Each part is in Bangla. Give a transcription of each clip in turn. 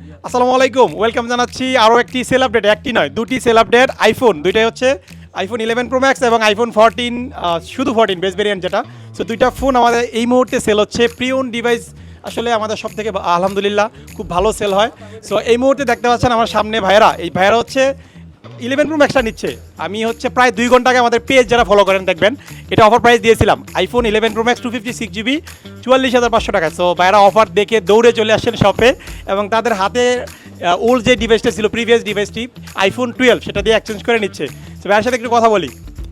আসসালামু আলাইকুম, ওয়েলকাম জানাচ্ছি আরও একটি সেল আপডেট, একটি নয় দুটি সেল আপডেট। আইফোন দুইটাই হচ্ছে আইফোন 11 প্রো ম্যাক্স এবং আইফোন 14, শুধু 14 বেস ভেরিয়েন্ট যেটা। সো দুইটা ফোন আমাদের এই মুহূর্তে সেল হচ্ছে। প্রিয়ন ডিভাইস আসলে আমাদের সব থেকে আলহামদুলিল্লাহ খুব ভালো সেল হয়। সো এই মুহূর্তে দেখতে পাচ্ছেন আমার সামনে ভাইয়েরা, এই ভাইয়েরা হচ্ছে 11 প্রো ম্যাক্সটা নিচ্ছে। আমি হচ্ছে প্রায় 2 ঘন্টা আগে আমাদের পেজ যারা ফলো করেন দেখবেন এটা অফার প্রাইস দিয়েছিলাম। আইফোন 11 প্রো ম্যাক্স 256GB 44,500 টাকা। সো ভাইয়েরা অফার দেখে দৌড়ে চলে আসছেন শপে এবং তাদের হাতে ওল্ড যে ডিভাইসটা ছিল, প্রিভিয়াস ডিভাইসটি আইফোন 12, সেটা দিয়ে এক্সচেঞ্জ করে নিচ্ছে। তো ভাইয়ের সাথে একটু কথা বলি।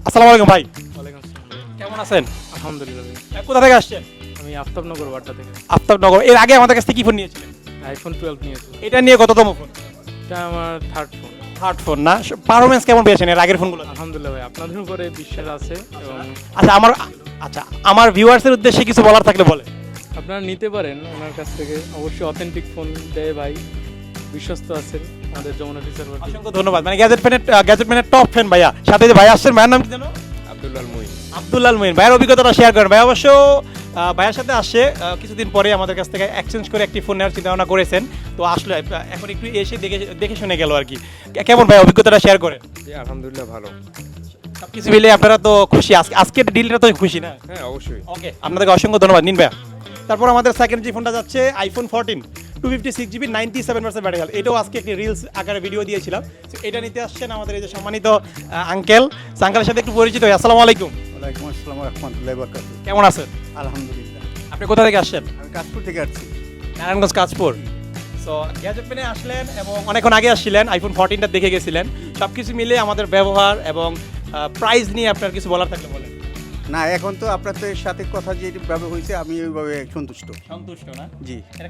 আসসালামু আলাইকুম ভাই। ওয়ালাইকুম আসসালাম। কেমন আছেন? আলহামদুলিল্লাহ ভাই। কোথা থেকে আসছেন? আমি আফতাবনগর বাড্ডা থেকে আফতাবনগর। এর আগে আমাদের কাছ থেকে কি ফোন নিয়েছিলেন? আইফোন 12 নিয়েছি। এটা নিয়ে কততম ফোন? এটা আমার থার্ড ফোন। থার্ড ফোন না? পারফরমেন্স কেমন পেয়েছেন এর আগের ফোনগুলো? আলহামদুলিল্লাহ ভাই, আপনাদের উপরে বিশ্বাস আছে এবং আমার ভিউয়ার্সের উদ্দেশ্যে কিছু বলার থাকলে বলে। আপনারা নিতে পারেন ওনার কাছ থেকে। অবশ্যই অথেন্টিক ফোন দেয় ভাই, বিশ্বস্ত আছেন আমাদের যমুনা ফিচার পার্টি। অসংখ্য ধন্যবাদ। মানে গ্যাজেট ফ্যানের টপ ফ্যান ভাইয়া। সাথে যে ভাই আসছেন, ভাইয়ের নাম কি জানো? আব্দুল্লাহ মুইন। ভাইয়ের অভিজ্ঞতাটা শেয়ার করেন। ভাই অবশ্য ভাইয়ের সাথে আসছে কিছুদিন পরে আমাদের কাছ থেকে এক্সচেঞ্জ করে একটি ফোন নেওয়ার চিন্তা ভাবনা করেছেন। তো আসলে এখন একটু এসে দেখে শুনে গেল আর কি। কেমন ভাই অভিজ্ঞতাটা শেয়ার করেন? আলহামদুলিল্লাহ ভালো। সব কিছু মিলে আপনারা তো খুশি? আজকের ডিলটা তো খুশি না? হ্যাঁ অবশ্যই। ওকে, আপনাদেরকে অসংখ্য ধন্যবাদ। নিন ভাইয়া। তারপর আমাদের সেকেন্ড যে ফোনটা যাচ্ছে আইফোন 14 256GB 97% ব্যাটারি হেলথ। এটাও আজকে একটি রিলস আকারে ভিডিও দিয়েছিলাম। তো এটা নিতে আসছেন আমাদের এই যে সম্মানিত আঙ্কেল। আঙ্কেলের সাথে একটু পরিচিত হই। আসসালামু আলাইকুম। ওয়ালাইকুম আসসালাম রাহমাতুল্লাহি ওয়া বারাকাতুহু। কেমন আছেন? আলহামদুলিল্লাহ। আপনি কোথা থেকে আসছেন? আমি কাশপুর থেকে আসছি। নারায়ণগঞ্জ কাজপুর। সো গ্যাজেট পেনে আসলেন এবং অনেকক্ষণ আগে আসছিলেন, আইফোন 14টা দেখে গেছিলেন। সব কিছু মিলে আমাদের ব্যবহার এবং প্রাইস নিয়ে আপনার কিছু বলার থাকলে বলেন। না, এখন তো আপনাদের সাথে কথা যেভাবে হয়েছে আমি ওইভাবে সন্তুষ্ট। সন্তুষ্ট না? জি। এটা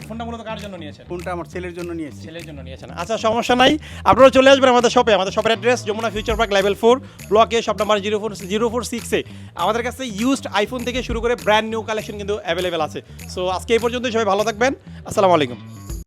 ফোনটা মূলত কার জন্য নিয়েছেন? ফোনটা আমার ছেলের জন্য নিয়েছি। ছেলের জন্য নিয়েছেন। আচ্ছা, সমস্যা নাই। আপনারা চলে আসবেন আমাদের শপে। আমাদের শপের address Jamuna future park level 4 ব্লকে, শপ নাম্বার 04046-এ। আমাদের কাছে ইউজড আইফোন থেকে শুরু করে ব্র্যান্ড নিউ কালেকশন কিন্তু অ্যাভেলেবেল আছে। সো আজকে এই পর্যন্তই। সবাই ভালো থাকবেন। আসসালামু আলাইকুম।